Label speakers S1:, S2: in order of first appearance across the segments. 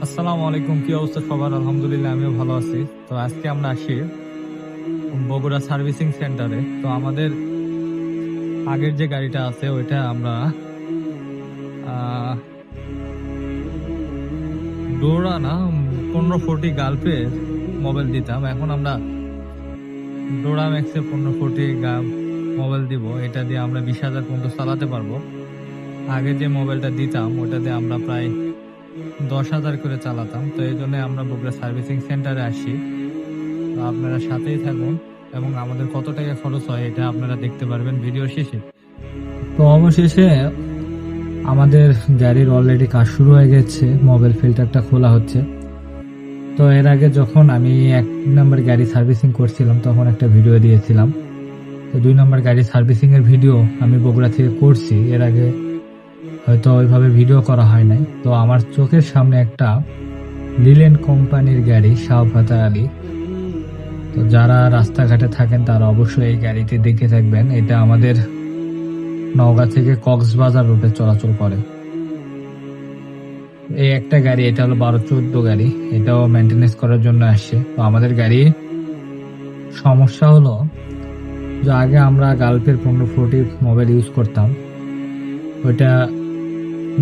S1: আসসালামু আলাইকুম, কি অবস্থা সবার? আলহামদুলিল্লাহ, আমিও ভালো আছি। তো আজকে আমরা আসি বগুড়া সার্ভিসিং সেন্টারে। তো আমাদের আগের যে গাড়িটা আছে ওইটা আমরা আহ ডোরা না 1540 গালফের মোবাইল দিতাম। এখন আমরা ডোরা ম্যাক্সে 1540 মোবাইল দিব। এটা দিয়ে আমরা 20,000 পর্যন্ত চালাতে পারবো। আগে যে মোবাইলটা দিতাম ওটাতে আমরা প্রায় 10,000 করে চালাতাম। তো এই জন্য আমরা বগুড়া সার্ভিসিং সেন্টারে আসি। তো আপনারা সাথেই থাকুন এবং আমাদের কত টাকা খরচ হয় এটা আপনারা দেখতে পারবেন ভিডিও শেষে। তো অবশেষে আমাদের গাড়ির অলরেডি কাজ শুরু হয়ে গেছে, মোবাইল ফিল্টারটা খোলা হচ্ছে। তো এর আগে যখন আমি 1 নম্বর গাড়ি সার্ভিসিং করছিলাম তখন একটা ভিডিও দিয়েছিলাম। তো 2 নম্বর গাড়ি সার্ভিসিং এর ভিডিও আমি বগুড়া থেকে করছি, এর আগে হয়তো ওইভাবে ভিডিও করা হয় নাই। তো আমার চোখের সামনে একটা লিলেন কোম্পানির গাড়ি, শাহফাতা আলী। তো যারা রাস্তাঘাটে থাকেন তারা অবশ্যই এই গাড়িটি দেখে থাকবেন। এটা আমাদের নওগাঁ থেকে কক্সবাজার রুটে চলাচল করে। এই একটা গাড়ি, এটা হলো 12-14 গাড়ি, এটাও মেনটেনেন্স করার জন্য আসছে। তো আমাদের গাড়ি সমস্যা হলো যে আগে আমরা গালফের 1540 মোবাইল ইউজ করতাম, ওইটা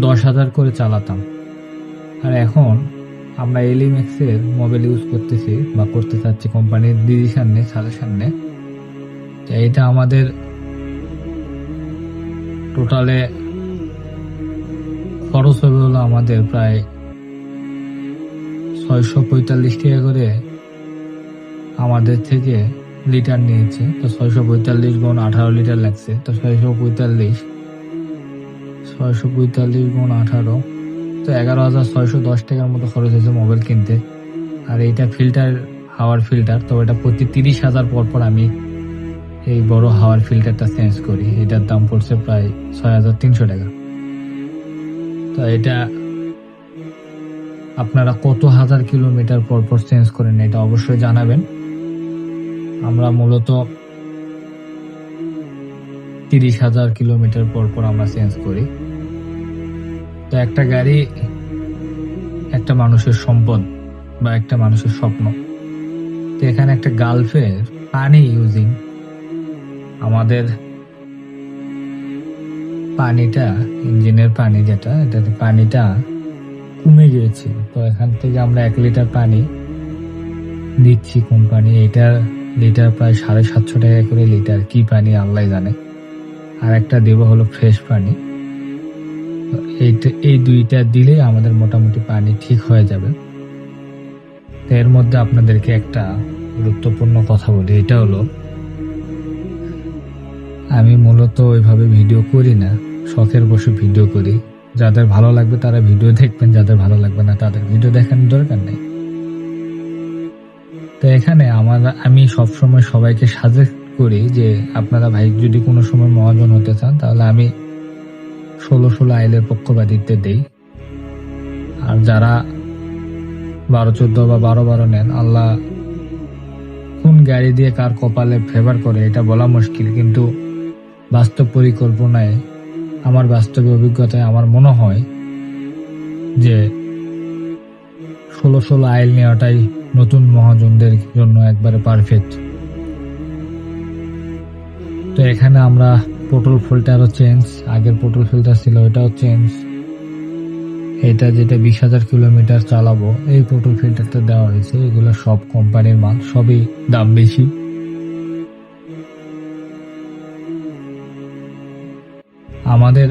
S1: 10,000 করে চালাতাম। আর এখন আমরা এলিম্যাক্সের মোবাইল ইউজ করতেছি বা করতে চাচ্ছি, কোম্পানির ডিসিশন নেই, সাজেশন নেই। এইটা আমাদের টোটালে খরচ হবে হলো আমাদের প্রায় 645 টাকা করে আমাদের থেকে লিটার নিয়েছে। তো 645 গুণ 18 লিটার লাগছে। তো 645 গুণ 18, তো 11,610 টাকার মতো খরচ হয়েছে মোবাইল কিনতে। আর এইটা ফিল্টার, হাওয়ার ফিল্টার, তো এটা প্রতি 30,000 পর পর আমি এই বড় হাওয়ার ফিল্টারটা চেঞ্জ করি। এটার দাম পড়ছে প্রায় 6,300 টাকা। তো এটা আপনারা কত হাজার কিলোমিটার পর পর চেঞ্জ করেন এটা অবশ্যই জানাবেন। আমরা মূলত 30,000 কিলোমিটার পর পর আমরা চেঞ্জ করি। তো একটা গাড়ি একটা মানুষের সম্পদ বা একটা মানুষের স্বপ্ন। তো এখানে একটা গালফের পানি ইউজিং, আমাদের পানিটা, ইঞ্জিনের পানি যেটা, এটাতে পানিটা কমে গিয়েছিল। তো এখান থেকে আমরা 1 লিটার পানি দিচ্ছি কোম্পানি, এটার লিটার প্রায় 750 টাকা করে লিটার। কি পানি আল্লাহ জানে। আর একটা দেব হলো ফ্রেশ পানি। এই দুইটা দিলে আমাদের মোটামুটি পানি ঠিক হয়ে যাবে। তো এর মধ্যে আপনাদেরকে একটা গুরুত্বপূর্ণ কথা বলি, এটা হলো আমি মূলত ওইভাবে ভিডিও করি না, শখের বসে ভিডিও করি। যাদের ভালো লাগবে তারা ভিডিও দেখবেন, যাদের ভালো লাগবে না তাদের ভিডিও দেখানোর দরকার নেই। তো এখানে আমি সবসময় সবাইকে সাজেস্ট করি যে আপনারা ভাই যদি কোনো সময় মহাজন হতে চান তাহলে আমি 16 আইলের পক্ষপাতিত্বে দেই। আর যারা 12-14 বা 12-12 নেন, আল্লাহ কোন গাড়ি দিয়ে কার কপালে ফেভার করে এটা বলা মুশকিল, কিন্তু বাস্তব পরিকল্পনায়, আমার বাস্তব অভিজ্ঞতায় আমার মনে হয় যে 16 আইল নেওয়াটাই নতুন মহাজনদের জন্য একবারে পারফেক্ট। তো এখানে আমরা পেট্রোল ফিল্টারও চেঞ্জ, আগের পেট্রোল ফিল্টার ছিল ওইটাও চেঞ্জ। এটা যেটা 20,000 কিলোমিটার চালাবো, এই পেট্রোল ফিল্টারটা দেওয়া হয়েছে। এগুলো সব কোম্পানির মাল, সবই দাম বেশি। আমাদের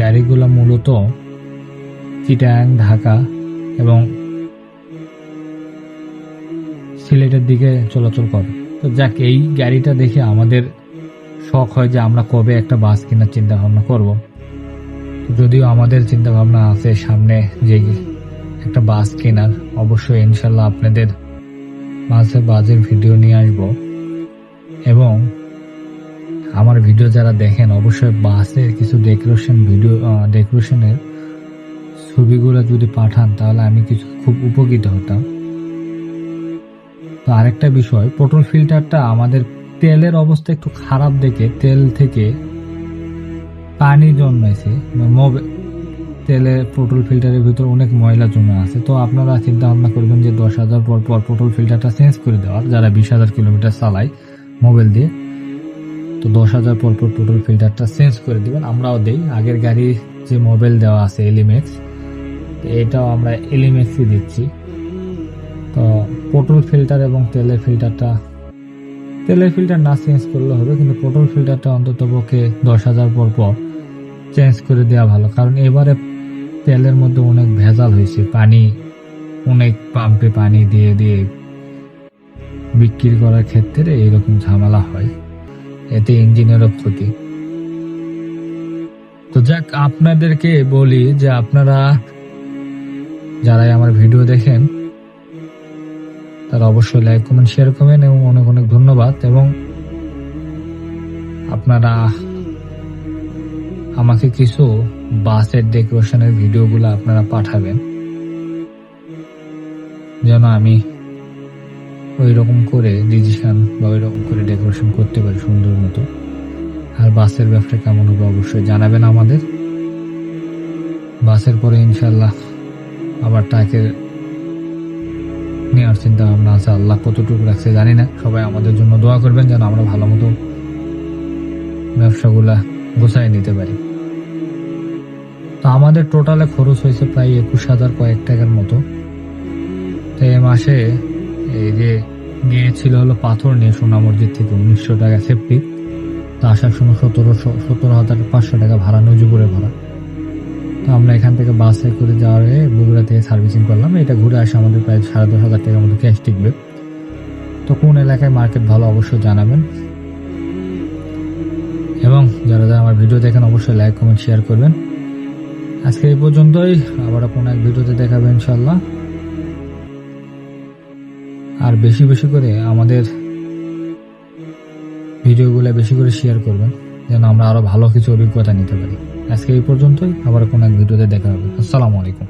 S1: গাড়িগুলো মূলত চিটাগাং, ঢাকা এবং সিলেটের দিকে চলাচল করে। তো যাক, এই গাড়িটা দেখে আমাদের শখ হয় যে আমরা কবে একটা বাস কেনার চিন্তা ভাবনা করব। যদিও আমাদের চিন্তা ভাবনা আছে সামনে যে একটা বাস কেনার, অবশ্যই ইনশাল্লাহ আপনাদের মাঝে বাজের ভিডিও নিয়ে আসব। এবং আমার ভিডিও যারা দেখেন অবশ্যই বাসের কিছু ডেকোরেশনের ছবিগুলো যদি পাঠান তাহলে আমি কিছু খুব উপকৃত হতাম। তো আরেকটা বিষয়, পেট্রোল ফিল্টারটা আমাদের তেলের অবস্থা একটু খারাপ দেখে তেল থেকে পানি জন্মাইছে,
S2: তেলের পেট্রোল ফিল্টারের ভিতর অনেক ময়লা জমে আছে। তো আপনারা চিন্তা ভাবনা করবেন যে 10,000 পর পর পেট্রোল ফিল্টারটা চেঞ্জ করে দেওয়ার, যারা 20,000 কিলোমিটার চালায় মোবাইল দিয়ে। তো 10,000 পর পর পেট্রোল ফিল্টারটা চেঞ্জ করে দিবেন। আমরাও দেই। আগের গাড়ি যে মোবাইল দেওয়া আছে এলিমেক্স, এটাও আমরা এলিমেক্সই দিচ্ছি। তো পেট্রোল ফিল্টার এবং তেলের ফিল্টার না চেঞ্জ করলে হবে, কিন্তু পেট্রোল ফিল্টারটা অন্তত পক্ষে 10,000 পর পর চেঞ্জ করে দেওয়া ভালো। কারণ এবারে তেলের মধ্যে অনেক ভেজাল হয়েছে, পানি অনেক পাম্পে পানি দিয়ে দিয়ে বিক্রি করার ক্ষেত্রে এইরকম ঝামেলা হয়, এতে ইঞ্জিনেরও ক্ষতি। তো যাক, আপনাদেরকে বলি যে আপনারা যারাই আমার ভিডিও দেখেন তারা অবশ্যই লাইক কমেন্ট শেয়ার করবেন, এবং অনেক অনেক ধন্যবাদ। এবং আপনারা আমাকে কিছু বাসের ডেকোরেশনের ভিডিওগুলো আপনারা পাঠাবেন, যেন আমি ওই রকম করে ডিজিশন বা ওই রকম করে ডেকোরেশন করতে পারি সুন্দর মতো। আর বাসের ব্যবসা কেমন হবে অবশ্যই জানাবেন আমাদের। বাসের পরে ইনশাল্লাহ আবার ট্রাকের নেওয়ার চিন্তা ভাবনা আছে। আল্লাহ কতটুকু রাখছে জানি না। সবাই আমাদের জন্য দোয়া করবেন যেন আমরা ভালো মতো ব্যবসাগুলা গোছায় নিতে পারি। তো আমাদের টোটালে খরচ হয়েছে প্রায় 21,000 কয়েক টাকার মতো। তো এই মাসে এই যে গিয়েছিল হলো পাথর নিয়ে সোনা মসজিদ থেকে 1900 টাকা সেফটি। তো আসার সময় 17,500 টাকা ভাড়া, নজিপুরে ভাড়া। তো আমরা এখান থেকে বাসে করে যাওয়ার হয়ে বগুড়া থেকে সার্ভিসিং করলাম। এটা ঘুরে আসে আমাদের প্রায় 10,500 টাকার মতো ক্যাশ টিকবে। তো কোন এলাকায় মার্কেট ভালো অবশ্যই জানাবেন, এবং যারা যারা আমার ভিডিও দেখেন অবশ্যই লাইক কমেন্ট শেয়ার করবেন। আজকে এই পর্যন্তই, আবার কোনো এক ভিডিওতে দেখাবেন ইনশাল্লাহ। আর বেশি বেশি করে আমাদের ভিডিওগুলো বেশি করে শেয়ার করবেন, যেন আমরা আরো ভালো কিছু অভিজ্ঞতা নিতে পারি। আজকে এই পর্যন্তই, আবার কোনো এক ভিডিওতে দেখা হবে। আসসালামু আলাইকুম।